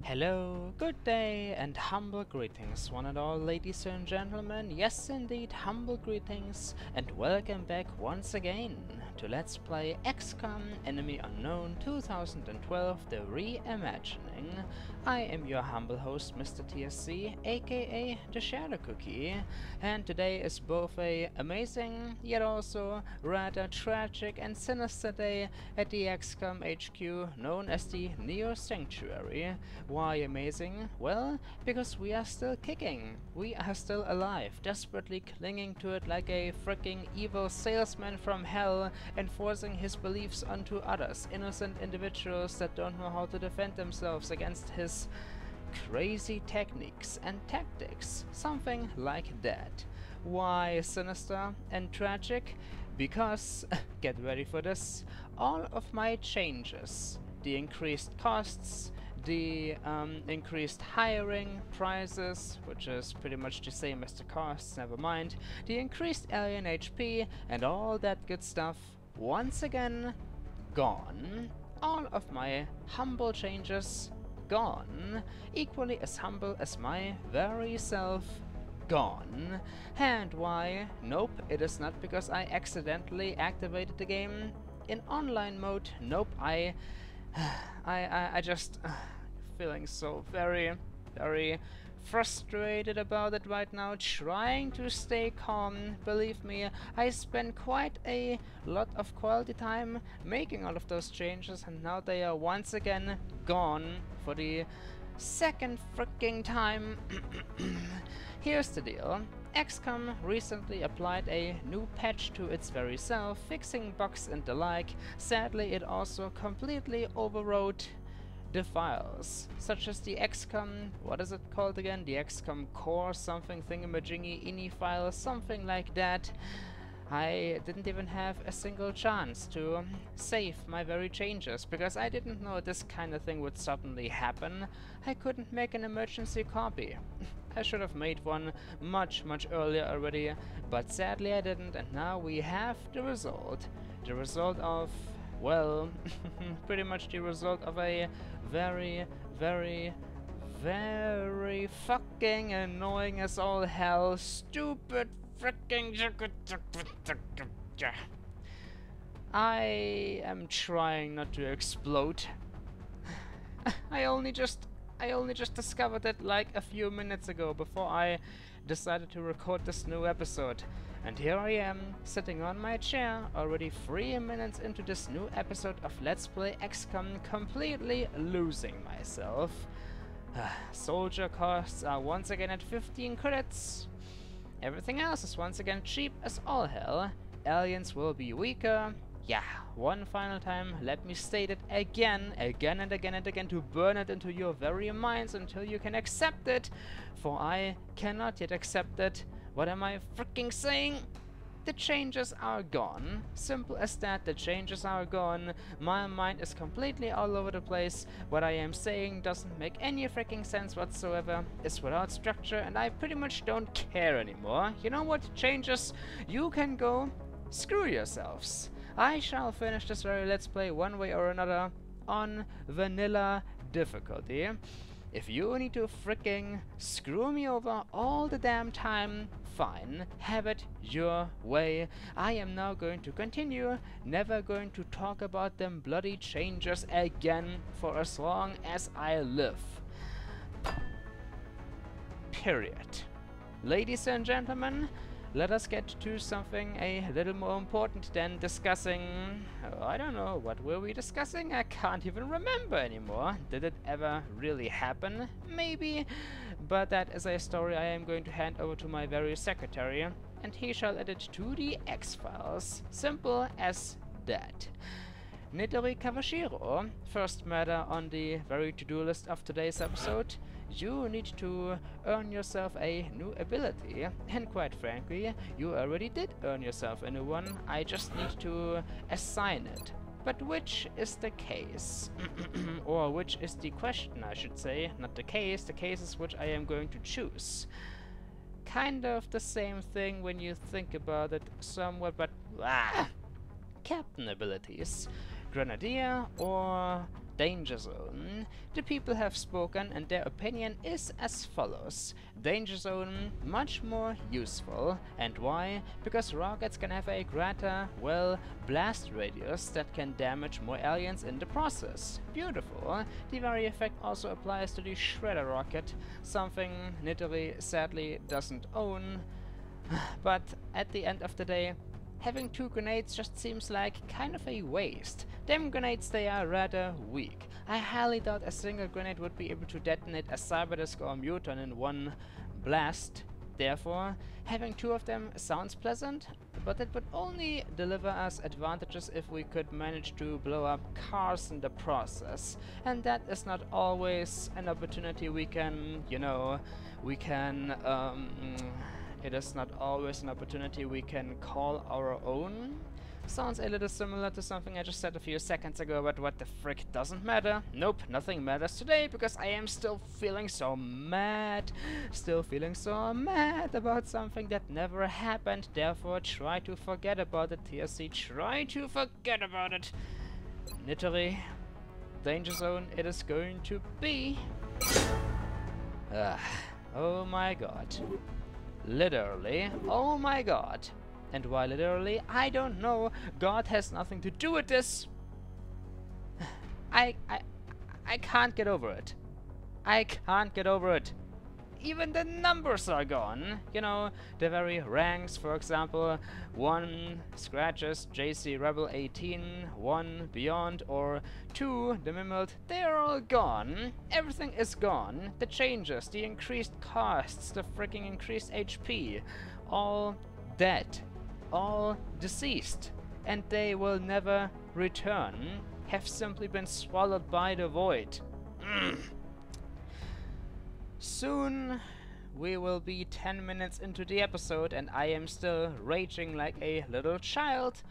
Hello, good day, and humble greetings, one and all, ladies and gentlemen. Yes, indeed, humble greetings, and welcome back once again to Let's Play XCOM Enemy Unknown 2012, the reimagining. I am your humble host, MisterTSC, aka TheShadowCookie, and today is both a amazing, yet also rather tragic and sinister day at the XCOM HQ, known as the Neo Sanctuary. Why amazing? Well, because we are still kicking. We are still alive, desperately clinging to it like a freaking evil salesman from hell, enforcing his beliefs onto others, innocent individuals that don't know how to defend themselves against his crazy techniques and tactics. Something like that. Why sinister and tragic? Because, get ready for this, all of my changes, the increased costs, the increased hiring prices, which is pretty much the same as the costs, never mind, the increased alien HP, and all that good stuff, once again, gone. All of my humble changes, gone. Equally as humble as my very self, gone. And why? Nope, it is not because I accidentally activated the game in online mode. Nope, I just feeling so very frustrated about it right now, trying to stay calm. Believe me, I spent quite a lot of quality time making all of those changes, and now they are once again gone for the second freaking time. Here's the deal. XCOM recently applied a new patch to its very self, fixing bugs and the like. Sadly, it also completely overwrote the files, such as the XCOM, what is it called again? The XCOM core something thingamajiggy ini file, something like that. I didn't even have a single chance to save my very changes, because I didn't know this kind of thing would suddenly happen. I couldn't make an emergency copy. I should have made one much earlier already, but sadly I didn't, and now we have the result. The result of, well, pretty much the result of a very fucking annoying as all hell, stupid freaking. I am trying not to explode. I only just discovered it like a few minutes ago before I decided to record this new episode. And here I am, sitting on my chair, already 3 minutes into this new episode of Let's Play XCOM, completely losing myself. Soldier costs are once again at 15 credits. Everything else is once again cheap as all hell. Aliens will be weaker. Yeah, one final time, let me state it again and again, to burn it into your very minds until you can accept it, for I cannot yet accept it. What am I freaking saying? The changes are gone. Simple as that, the changes are gone. My mind is completely all over the place. What I am saying doesn't make any freaking sense whatsoever. It's without structure, and I pretty much don't care anymore. You know what? Changes, you can go screw yourselves. I shall finish this very Let's Play one way or another on vanilla difficulty. If you need to freaking screw me over all the damn time, fine, have it your way. I am now going to continue, never going to talk about them bloody changes again for as long as I live. Period. Ladies and gentlemen, let us get to something a little more important than discussing... I don't know, what were we discussing? I can't even remember anymore. Did it ever really happen? Maybe. But that is a story I am going to hand over to my very secretary, and he shall add it to the X-Files. Simple as that. Nidori Kawashiro, first murder on the very to-do list of today's episode. You need to earn yourself a new ability, and quite frankly, you already did earn yourself a new one. I just need to assign it. But which is the case? Or which is the question, I should say, not the case is which I am going to choose. Kind of the same thing when you think about it somewhat, but captain abilities. Grenadier or Danger Zone. The people have spoken and their opinion is as follows. Danger Zone, much more useful. And why? Because rockets can have a greater, well, blast radius that can damage more aliens in the process. Beautiful. The very effect also applies to the Shredder rocket, something Nitori sadly doesn't own. But at the end of the day, having 2 grenades just seems like kind of a waste. Them grenades, they are rather weak. I highly doubt a single grenade would be able to detonate a Cyberdisk or a Muton in one blast. Therefore, having 2 of them sounds pleasant, but it would only deliver us advantages if we could manage to blow up cars in the process. And that is not always an opportunity we can, you know, it is not always an opportunity we can call our own. Sounds a little similar to something I just said a few seconds ago, but what the frick, doesn't matter. Nope, nothing matters today, because I am still feeling so mad. Still feeling so mad about something that never happened. Therefore, try to forget about it, TSC. Try to forget about it. Nitori, Danger Zone, it is going to be. Oh my god. Literally, oh my god. And why literally? I don't know. God has nothing to do with this. I can't get over it. I can't get over it. Even the numbers are gone. You know, the very ranks, for example, 1 Scratches, JC Rebel 18, 1 Beyond, or 2 the Mimbled, they're all gone. Everything is gone. The changes, the increased costs, the freaking increased HP, all dead. All deceased. And they will never return. Have simply been swallowed by the void. Soon we will be 10 minutes into the episode and I am still raging like a little child,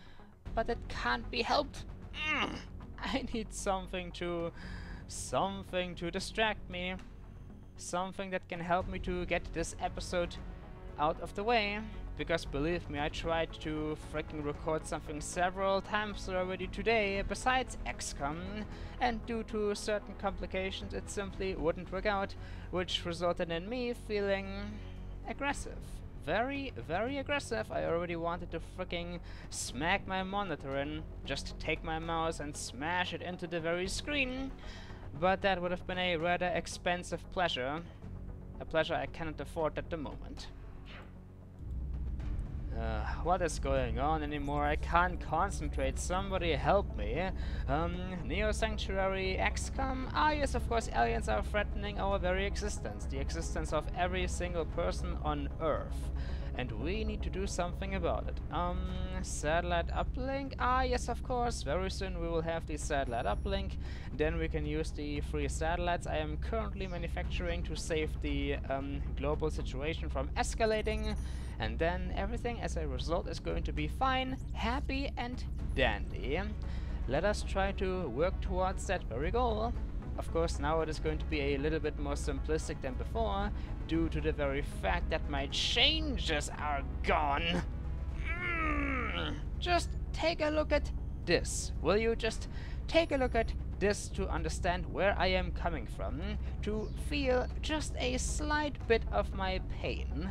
but it can't be helped. I need something to distract me, something that can help me to get this episode out of the way. Because believe me, I tried to freaking record something several times already today besides XCOM, and due to certain complications it simply wouldn't work out, which resulted in me feeling aggressive. Very, very aggressive. I already wanted to freaking smack my monitor and just take my mouse and smash it into the very screen, but that would have been a rather expensive pleasure, a pleasure I cannot afford at the moment. What is going on anymore? I can't concentrate. Somebody help me. Neo Sanctuary, XCOM. Ah yes, of course, aliens are threatening our very existence. The existence of every single person on Earth. And we need to do something about it. Satellite uplink. Ah yes, of course. Very soon we will have the satellite uplink. Then we can use the free satellites I am currently manufacturing to save the global situation from escalating. And then everything as a result is going to be fine, happy and dandy. Let us try to work towards that very goal. Of course, now it is going to be a little bit more simplistic than before, due to the very fact that my changes are gone. Just take a look at this. Will you just take a look at this to understand where I am coming from, to feel just a slight bit of my pain?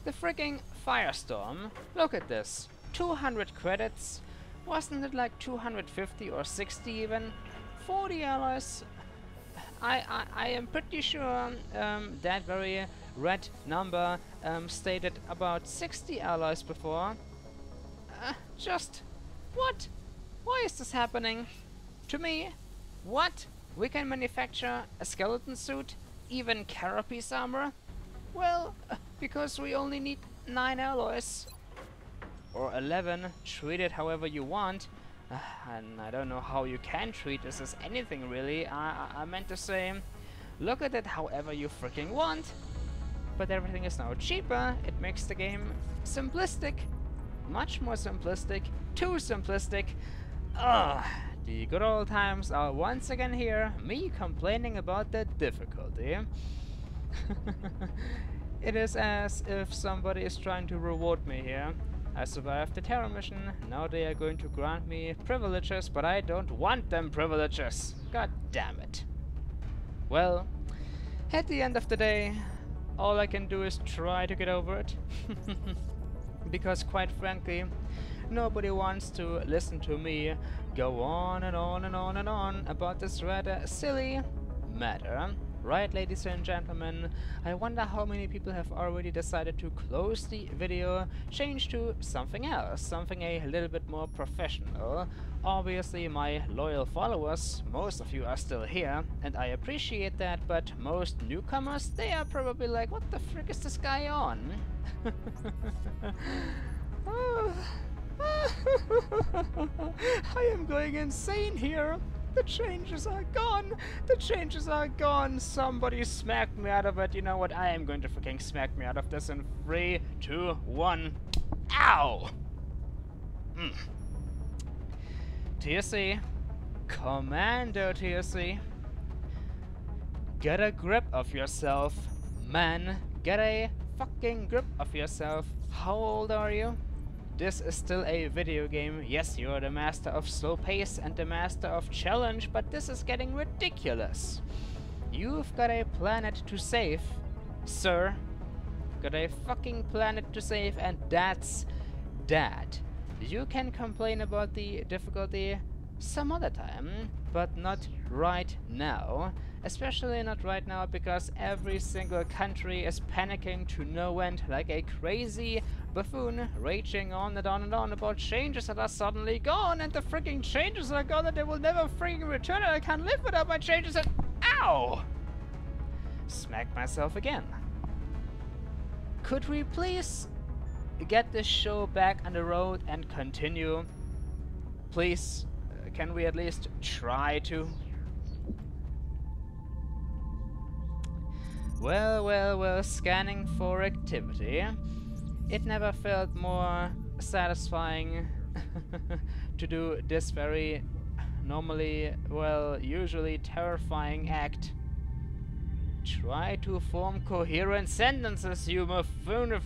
The freaking Firestorm. Look at this. 200 credits. Wasn't it like 250 or 60 even? 40 alloys. I am pretty sure that very red number stated about 60 alloys before. Just what? Why is this happening? To me, what? We can manufacture a skeleton suit, even carapace armor? Well, because we only need 9 alloys. Or 11, treat it however you want. And I don't know how you can treat this as anything really. I meant to say, look at it however you freaking want. But everything is now cheaper. It makes the game simplistic. Much more simplistic. Too simplistic. The good old times are once again here. Me complaining about the difficulty. It is as if somebody is trying to reward me here. I survived the terror mission. Now they are going to grant me privileges, but I don't want them privileges. God damn it. Well, at the end of the day, all I can do is try to get over it. Because quite frankly, nobody wants to listen to me go on and on and on and on about this rather silly matter. Right, ladies and gentlemen? I wonder how many people have already decided to close the video, change to something else, something a little bit more professional. Obviously, my loyal followers, most of you are still here, and I appreciate that, but most newcomers, they are probably like, what the frick is this guy on? I am going insane here. The changes are gone! The changes are gone! Somebody smacked me out of it. You know what? I am going to freaking smack me out of this in 3, 2, 1. Ow! TSC. Commando TSC. Get a grip of yourself, man. Get a fucking grip of yourself. How old are you? This is still a video game. Yes, you are the master of slow pace and the master of challenge, but this is getting ridiculous. You've got a planet to save, sir. Got a fucking planet to save, and that's that. You can complain about the difficulty some other time, but not right now. Especially not right now, because every single country is panicking to no end like a crazy buffoon, raging on and on and on about changes that are suddenly gone, and the freaking changes are gone and they will never freaking return, and I can't live without my changes, and ow! Smacked myself again. Could we please get this show back on the road and continue? Please, can we at least try to? Well, scanning for activity. It never felt more satisfying to do this very normally, well, usually terrifying act. Try to form coherent sentences, you buffoon.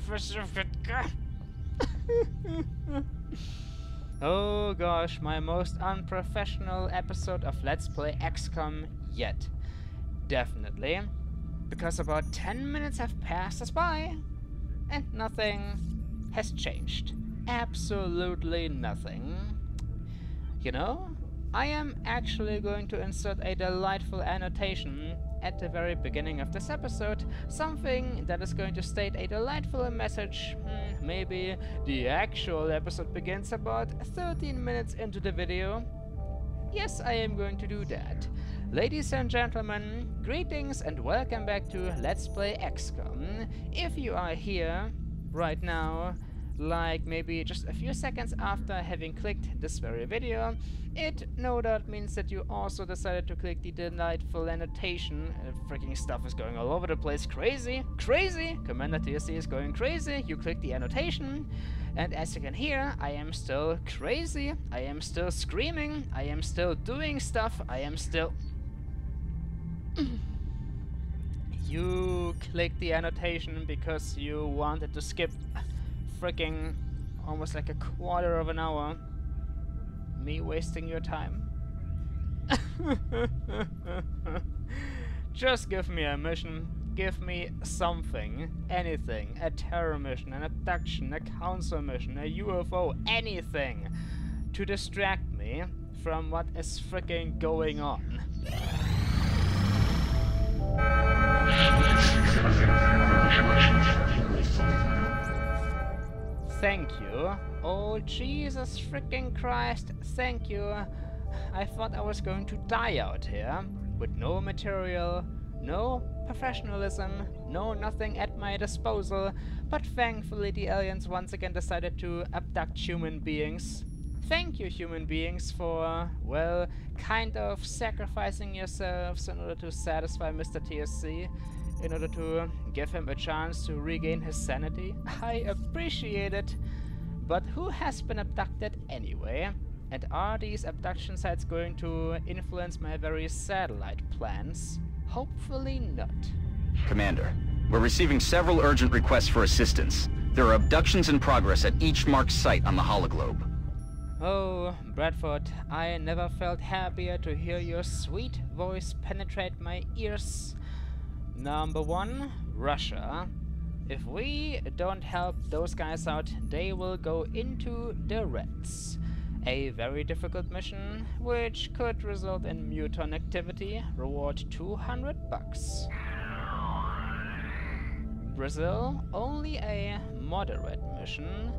Oh gosh, my most unprofessional episode of Let's Play XCOM yet. Definitely. Because about 10 minutes have passed us by, and nothing has changed. Absolutely nothing. You know, I am actually going to insert a delightful annotation at the very beginning of this episode, something that is going to state a delightful message. Maybe the actual episode begins about 13 minutes into the video. Yes, I am going to do that. Ladies and gentlemen, greetings and welcome back to Let's Play XCOM. If you are here right now, like maybe just a few seconds after having clicked this very video, it no doubt means that you also decided to click the delightful annotation. Freaking stuff is going all over the place. Crazy! Crazy! Commander TSC is going crazy. You click the annotation, and as you can hear, I am still crazy. I am still screaming. I am still doing stuff. I am still... You clicked the annotation because you wanted to skip freaking almost like a quarter of an hour. Me wasting your time. Just give me a mission. Give me something. Anything. A terror mission, an abduction, a council mission, a UFO, anything to distract me from what is freaking going on. Thank you. Oh, Jesus freaking Christ, thank you. I thought I was going to die out here, with no material, no professionalism, no nothing at my disposal, but thankfully the aliens once again decided to abduct human beings. Thank you, human beings, for, well, kind of sacrificing yourselves in order to satisfy MisterTSC, in order to give him a chance to regain his sanity. I appreciate it. But who has been abducted anyway? And are these abduction sites going to influence my very satellite plans? Hopefully not. Commander, we're receiving several urgent requests for assistance. There are abductions in progress at each marked site on the hologlobe. Oh, Bradford, I never felt happier to hear your sweet voice penetrate my ears. Number 1, Russia. If we don't help those guys out, they will go into the Reds. A very difficult mission, which could result in muton activity, reward $200. Brazil, only a moderate mission.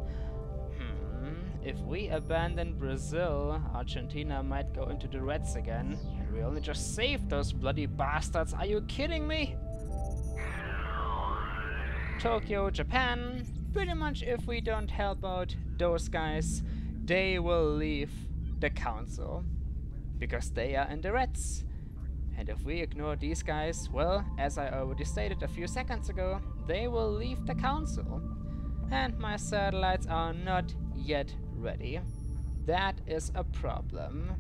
If we abandon Brazil, Argentina might go into the Reds again. And we only just saved those bloody bastards, are you kidding me? Tokyo, Japan. Pretty much if we don't help out those guys, they will leave the council. Because they are in the Reds. And if we ignore these guys, well, as I already stated a few seconds ago, they will leave the council. And my satellites are not yet ready. That is a problem.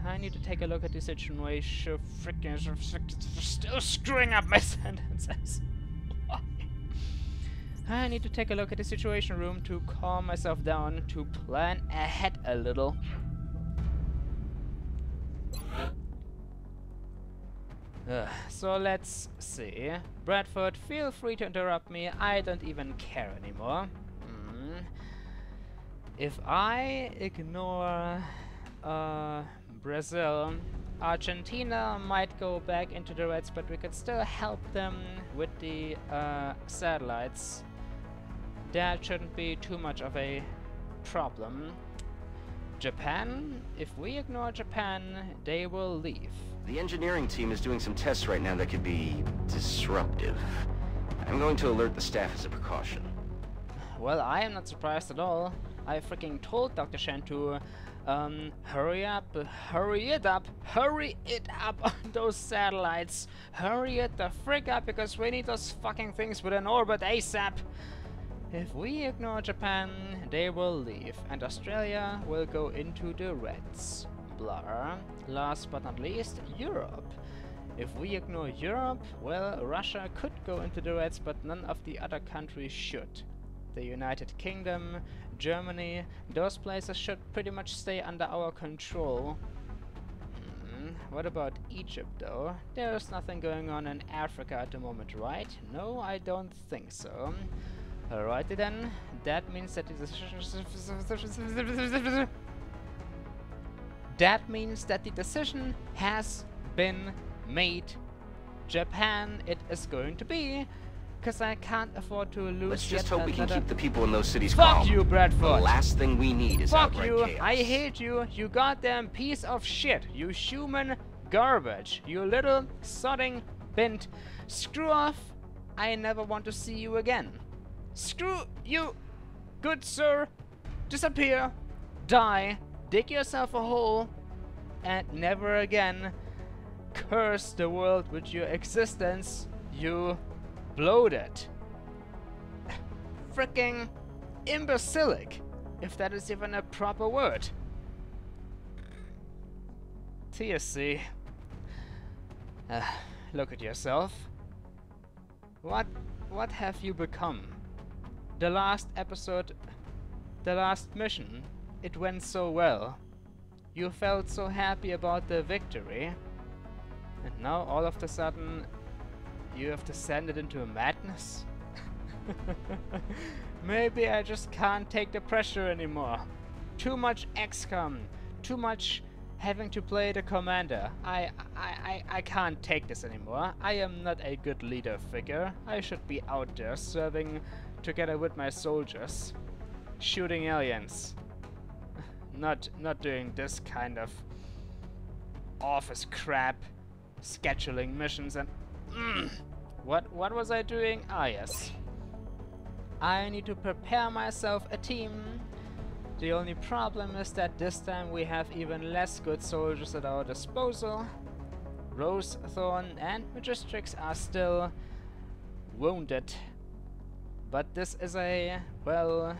I need to take a look at the situation. Still screwing up my sentences. I need to take a look at the situation room to calm myself down, to plan ahead a little. So let's see. Bradford, feel free to interrupt me. I don't even care anymore. If I ignore Brazil, Argentina might go back into the Reds, but we could still help them with the satellites. That shouldn't be too much of a problem. Japan, if we ignore Japan, they will leave. The engineering team is doing some tests right now that could be disruptive. I'm going to alert the staff as a precaution. Well, I am not surprised at all. I freaking told Dr. Shen to hurry it up on those satellites. Hurry it the frick up, because we need those fucking things within orbit ASAP. If we ignore Japan, they will leave, and Australia will go into the Reds. Blah. Last but not least, Europe. If we ignore Europe, well, Russia could go into the Reds, but none of the other countries should. The United Kingdom, Germany, those places should pretty much stay under our control. What about Egypt, though? There's nothing going on in Africa at the moment, right? No, I don't think so. Alrighty then, that means that the decision has been made. Japan it is going to be, because I can't afford to lose. Let's just hope we can keep the people in those cities calm. Fuck you, Bradford! The last thing we need is outright chaos. Fuck you! I hate you, you goddamn piece of shit! You human garbage! You little sodding bint! Screw off! I never want to see you again! Screw you, good sir! Disappear! Die! Dig yourself a hole! And never again curse the world with your existence, you bloated. Fricking imbecilic, if that is even a proper word. TSC. Look at yourself. What have you become? The last episode, the last mission, it went so well. You felt so happy about the victory. And now all of a sudden you have descended into a madness? Maybe I just can't take the pressure anymore. Too much XCOM, too much having to play the commander. I can't take this anymore. I am not a good leader figure. I should be out there serving together with my soldiers, shooting aliens. Not doing this kind of office crap, scheduling missions and what was I doing? Ah yes. I need to prepare myself a team. The only problem is that this time we have even less good soldiers at our disposal. Rose, Thorn and Magistrix are still wounded. But this is a, well,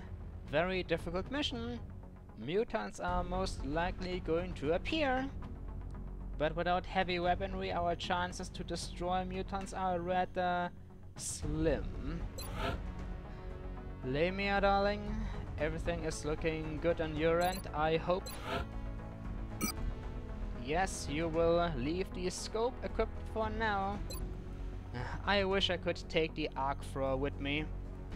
very difficult mission. Mutants are most likely going to appear. But without heavy weaponry, our chances to destroy mutants are rather slim. Lamia, darling, everything is looking good on your end, I hope. Yes, you will leave the scope equipped for now. I wish I could take the arc thrower with me.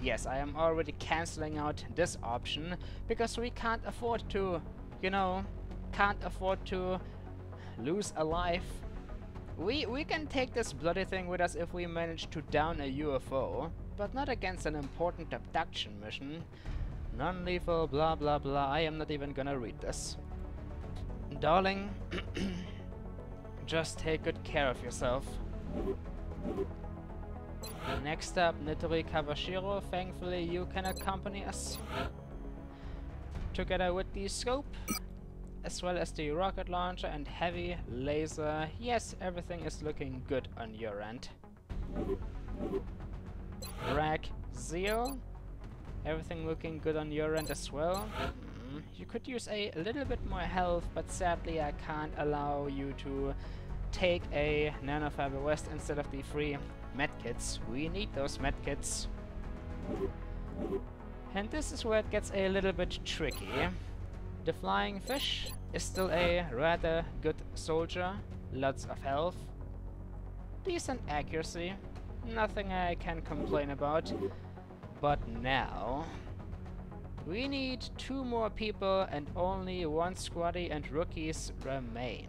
Yes, I am already cancelling out this option, because we can't afford to, you know, can't afford to lose a life. We can take this bloody thing with us if we manage to down a UFO, but not against an important abduction mission. Non-lethal, blah blah blah, I am not even gonna read this. Darling, just take good care of yourself. Next up, Nitori Kawashiro, thankfully you can accompany us. Together with the scope, as well as the rocket launcher and heavy laser. Yes, everything is looking good on your end. Rag Zeo, everything looking good on your end as well. You could use a little bit more health, but sadly I can't allow you to take a nanofiber vest instead of the free medkits. We need those medkits. And this is where it gets a little bit tricky. The flying fish is still a rather good soldier, lots of health, decent accuracy, nothing I can complain about. But now we need 2 more people and only 1 squaddy and rookies remain.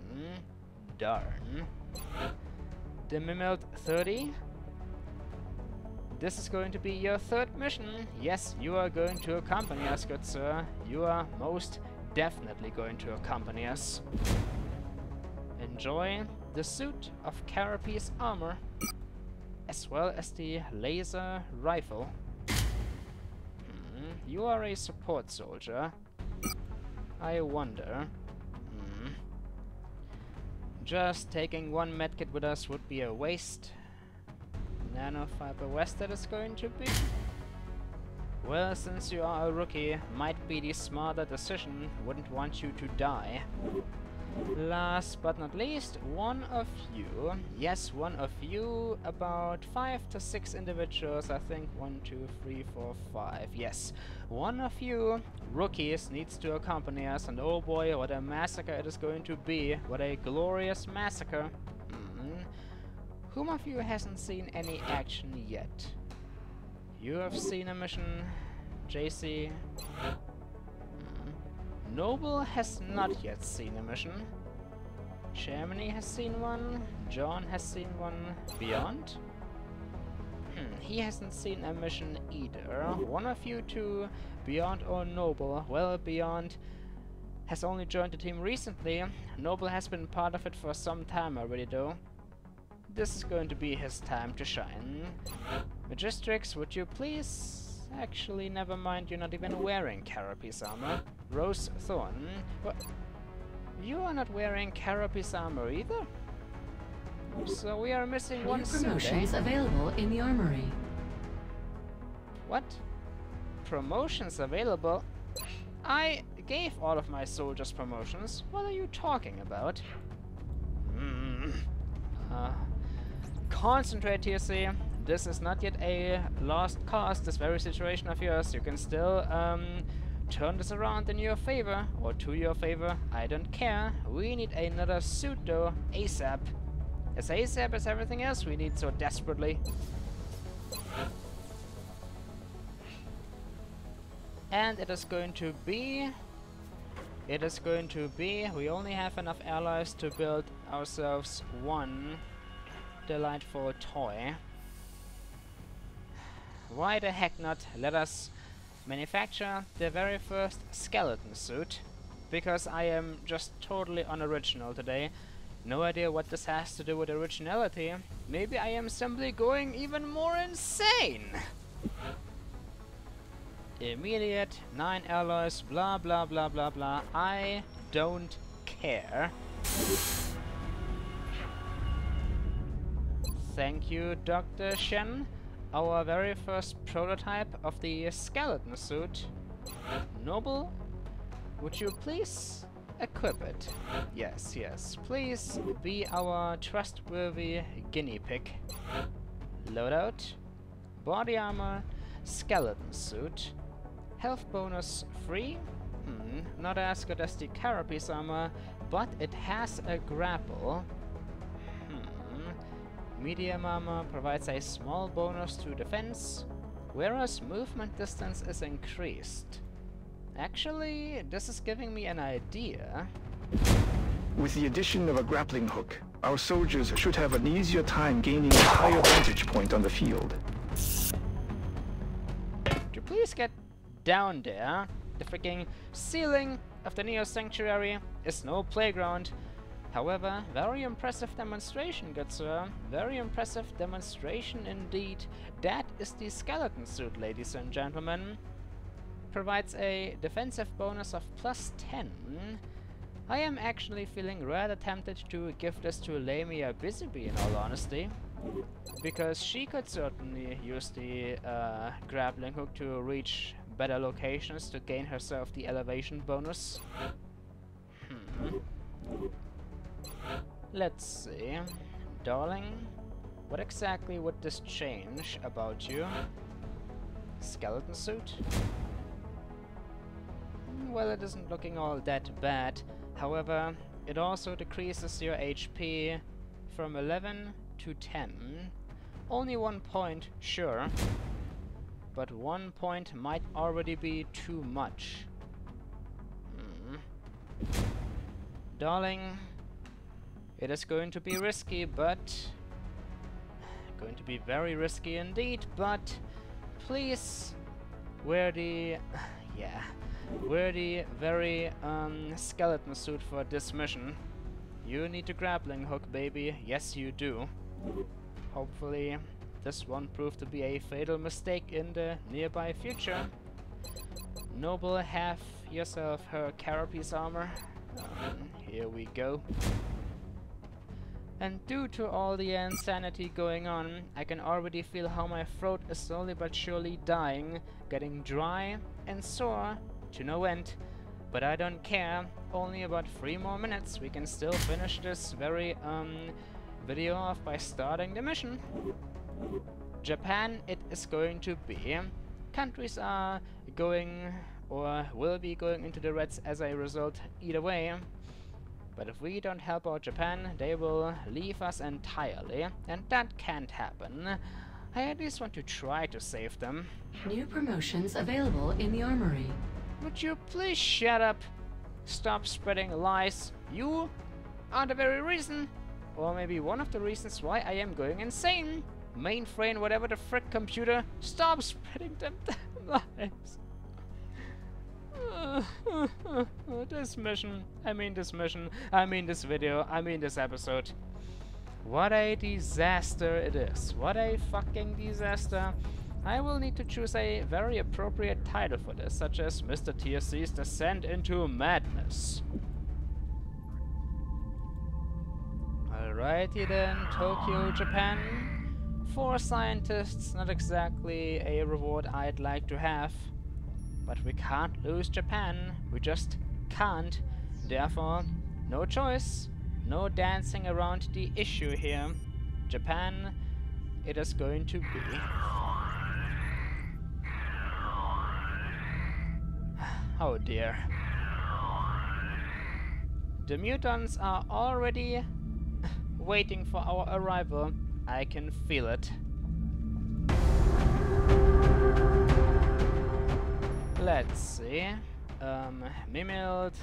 Darn. The Mimiled 30. This is going to be your 3rd mission. Yes, you are going to accompany us, good sir. You are most definitely going to accompany us. Enjoy the suit of Carapace armor, as well as the laser rifle. You are a support soldier. I wonder. Just taking 1 medkit with us would be a waste. Nanofiber vest that is going to be. Well, since you are a rookie, might be the smarter decision. Wouldn't want you to die. Last but not least, one of you. Yes, one of you. About 5 to 6 individuals. I think 1, 2, 3, 4, 5. Yes, one of you rookies needs to accompany us. And oh boy, what a massacre it is going to be. What a glorious massacre. Whom of you hasn't seen any action yet? You have seen a mission, JC. Noble has not yet seen a mission. Germany has seen one. John has seen one. Beyond? He hasn't seen a mission either. One of you two, Beyond or Noble. Well, Beyond has only joined the team recently. Noble has been part of it for some time already though. This is going to be his time to shine. Magistrix, would you please? Actually, never mind, you're not even wearing Carapace armor. Rose Thorn. What? You are not wearing Carapace armor either? So we are missing one suit, promotions available in the armory. What? Promotions available? I gave all of my soldiers promotions. What are you talking about? Concentrate, TSC. This is not yet a lost cause, this very situation of yours. You can still turn this around in your favor, or to your favor. I don't care. We need another suit though, ASAP. As ASAP as everything else we need so desperately. And it is going to be... we only have enough allies to build ourselves one delightful toy. Why the heck not let us manufacture the very first skeleton suit? Because I am just totally unoriginal today. No idea what this has to do with originality. Maybe I am simply going even more insane! Immediate, 9 alloys, blah blah blah blah blah. I don't care. Thank you, Dr. Shen. Our very first prototype of the skeleton suit. Noble, would you please equip it? Yes, yes. Please be our trustworthy guinea pig. Loadout, body armor, skeleton suit. Health bonus 3. Not as good as the carapace armor, but it has a grapple. Medium armor provides a small bonus to defense, whereas movement distance is increased. Actually, this is giving me an idea. With the addition of a grappling hook, our soldiers should have an easier time gaining a higher vantage point on the field. Could you please get down there? The freaking ceiling of the Neo Sanctuary is no playground. However, very impressive demonstration, good sir. Very impressive demonstration indeed. That is the skeleton suit, ladies and gentlemen. Provides a defensive bonus of +10. I am actually feeling rather tempted to give this to Lamia Busybee, in all honesty. Because she could certainly use the grappling hook to reach better locations to gain herself the elevation bonus. Let's see. Darling, what exactly would this change about you? Skeleton suit? Well, it isn't looking all that bad. However, it also decreases your HP from 11 to 10. Only 1 point, sure. But 1 point might already be too much. Darling, it is going to be risky, but... going to be very risky indeed, but... please... wear the... yeah... wear the very skeleton suit for this mission. You need a grappling hook, baby. Yes, you do. Hopefully, this won't prove to be a fatal mistake in the nearby future. Noble, have yourself her carapace armor. Here we go. And due to all the insanity going on, I can already feel how my throat is slowly but surely dying, getting dry and sore to no end. But I don't care. Only about 3 more minutes. We can still finish this very video off by starting the mission. Japan it is going to be. Countries are going or will be going into the reds as a result either way. But if we don't help out Japan, they will leave us entirely, and that can't happen. I at least want to try to save them. New promotions available in the armory. Would you please shut up? Stop spreading lies. You are the very reason, or maybe one of the reasons why I am going insane. Mainframe, whatever the frick computer, stop spreading them damn lies. This mission, I mean this video, I mean this episode. What a disaster it is. What a fucking disaster. I will need to choose a very appropriate title for this, such as MisterTSC's Descent into Madness. Alrighty then, Tokyo, Japan. 4 scientists, not exactly a reward I'd like to have. But we can't lose Japan. We just can't. Therefore, no choice. No dancing around the issue here. Japan, it is going to be. Oh dear. The mutants are already waiting for our arrival. I can feel it. Let's see. Mimild,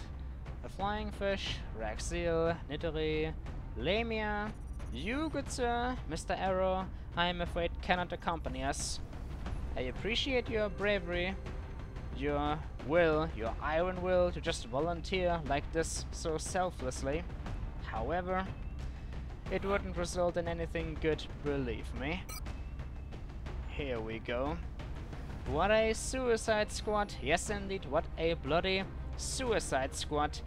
a flying fish, Raxiel, Nittery, Lamia, you, good sir, Mr. Arrow, I am afraid cannot accompany us. I appreciate your bravery, your will, your iron will to just volunteer like this so selflessly. However, it wouldn't result in anything good, believe me. Here we go. What a suicide squad. Yes indeed, what a bloody suicide squad.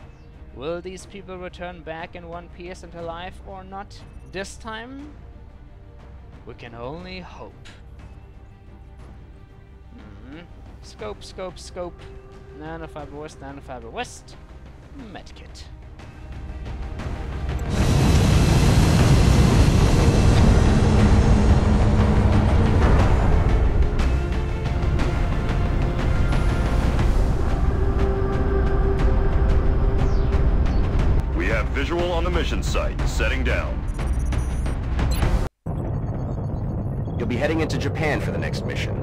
Will these people return back in one piece and alive or not this time? We can only hope. Scope, scope, scope. Nanofiber west, nanofiber west. Medkit. mission site. Setting down. You'll be heading into Japan for the next mission.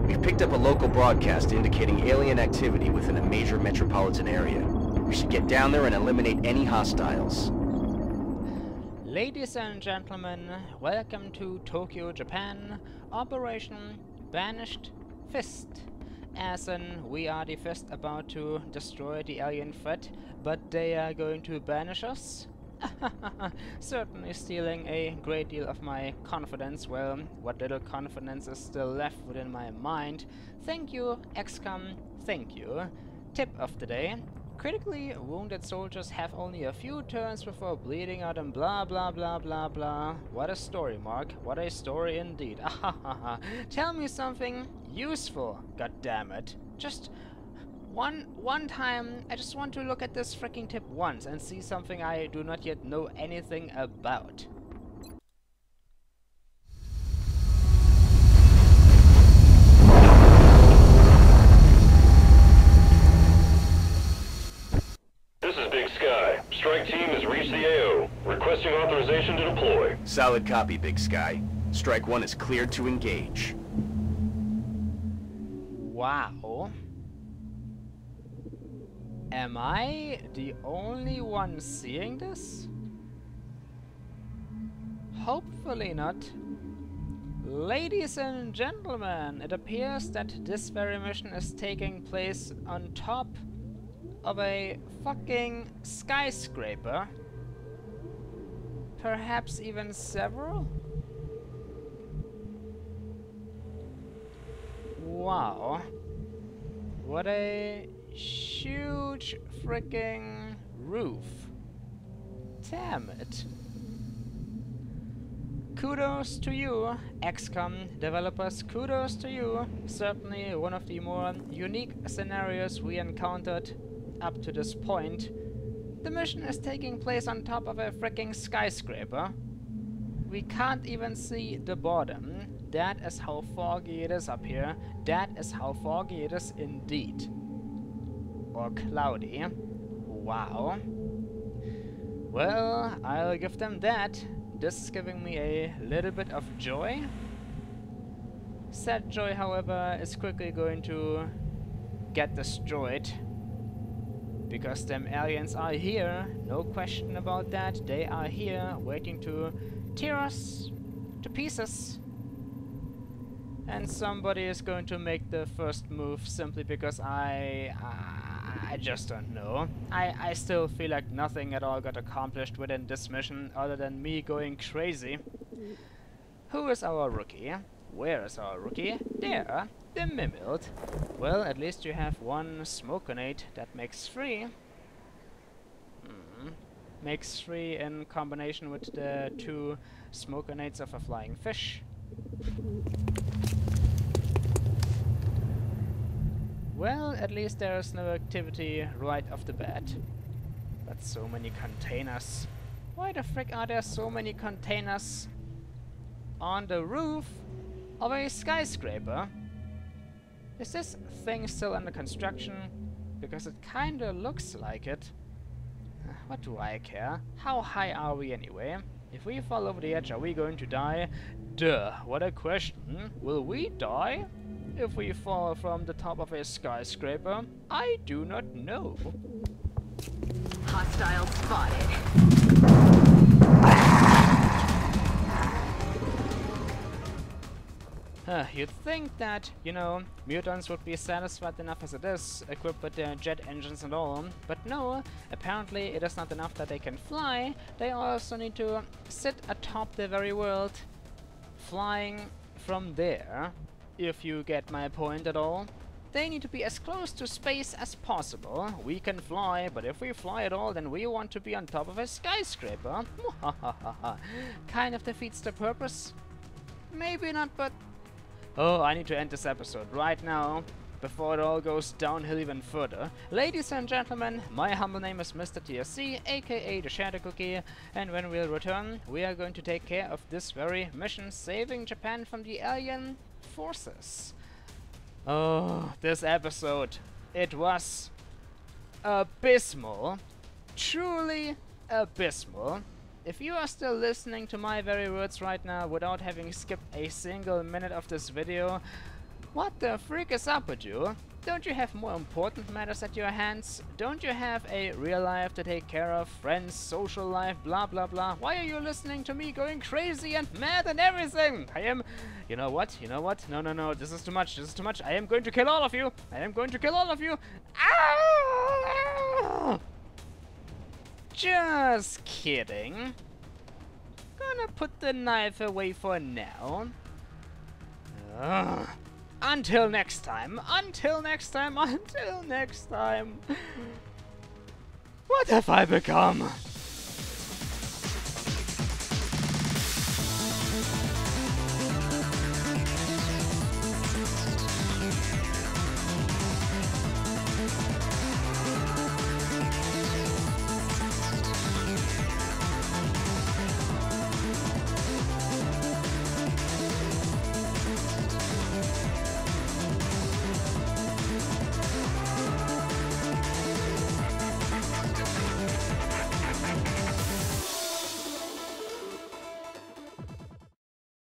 We've picked up a local broadcast indicating alien activity within a major metropolitan area. We should get down there and eliminate any hostiles. Ladies and gentlemen, welcome to Tokyo, Japan, Operation Banished Fist. As in, we are the fist about to destroy the alien threat, but they are going to banish us? Certainly stealing a great deal of my confidence. Well, what little confidence is still left within my mind. Thank you, XCOM, thank you. Tip of the day. Critically wounded soldiers have only a few turns before bleeding out and blah blah blah blah blah. What a story, Mark. What a story indeed. Tell me something useful, goddammit. Just one time, I just want to look at this freaking tip once and see something I do not yet know anything about. This is Big Sky. Strike team has reached the AO. Requesting authorization to deploy. Solid copy, Big Sky. Strike 1 is cleared to engage. Wow. Am I the only one seeing this? Hopefully not. Ladies and gentlemen, it appears that this very mission is taking place on top of a fucking skyscraper. Perhaps even several? Wow. What a huge freaking roof. Damn it. Kudos to you, XCOM developers, kudos to you. Certainly one of the more unique scenarios we encountered up to this point. The mission is taking place on top of a freaking skyscraper. We can't even see the bottom. That is how foggy it is up here. That is how foggy it is indeed. Or cloudy. Wow. Well, I'll give them that. This is giving me a little bit of joy. Said joy, however, is quickly going to get destroyed. Because them aliens are here, no question about that. They are here, waiting to tear us to pieces. And somebody is going to make the first move simply because I just don't know. I still feel like nothing at all got accomplished within this mission other than me going crazy. Who is our rookie? Where is our rookie? There, the Mimiled. Well, at least you have one smoke grenade. That makes 3. Makes 3 in combination with the 2 smoke grenades of a flying fish. Well, at least there is no activity right off the bat. But so many containers. Why the frick are there so many containers on the roof of a skyscraper? Is this thing still under construction? Because it kinda looks like it. What do I care? How high are we anyway? If we fall over the edge, are we going to die? Duh, what a question. Will we die if we fall from the top of a skyscraper? I do not know. Hostile spotted. You'd think that, you know, mutants would be satisfied enough as it is, equipped with their jet engines and all, but no, apparently it is not enough that they can fly, they also need to sit atop the very world, flying from there, if you get my point at all. They need to be as close to space as possible. We can fly, but if we fly at all, then we want to be on top of a skyscraper. Kind of defeats the purpose. Maybe not, but... Oh, I need to end this episode right now, before it all goes downhill even further. Ladies and gentlemen, my humble name is MisterTSC, aka TheShadowCookie, and when we'll return, we are going to take care of this very mission, saving Japan from the alien forces. Oh, this episode, it was abysmal. truly abysmal. If you are still listening to my very words right now without having skipped a single minute of this video, what the freak is up with you? Don't you have more important matters at your hands? Don't you have a real life to take care of, friends, social life, blah blah blah? Why are you listening to me going crazy and mad and everything? I am... You know what? You know what? No, no, no, this is too much, this is too much. I am going to kill all of you! I am going to kill all of you! Ah! Just kidding. Gonna put the knife away for now. Ugh. Until next time, until next time, until next time. What have I become?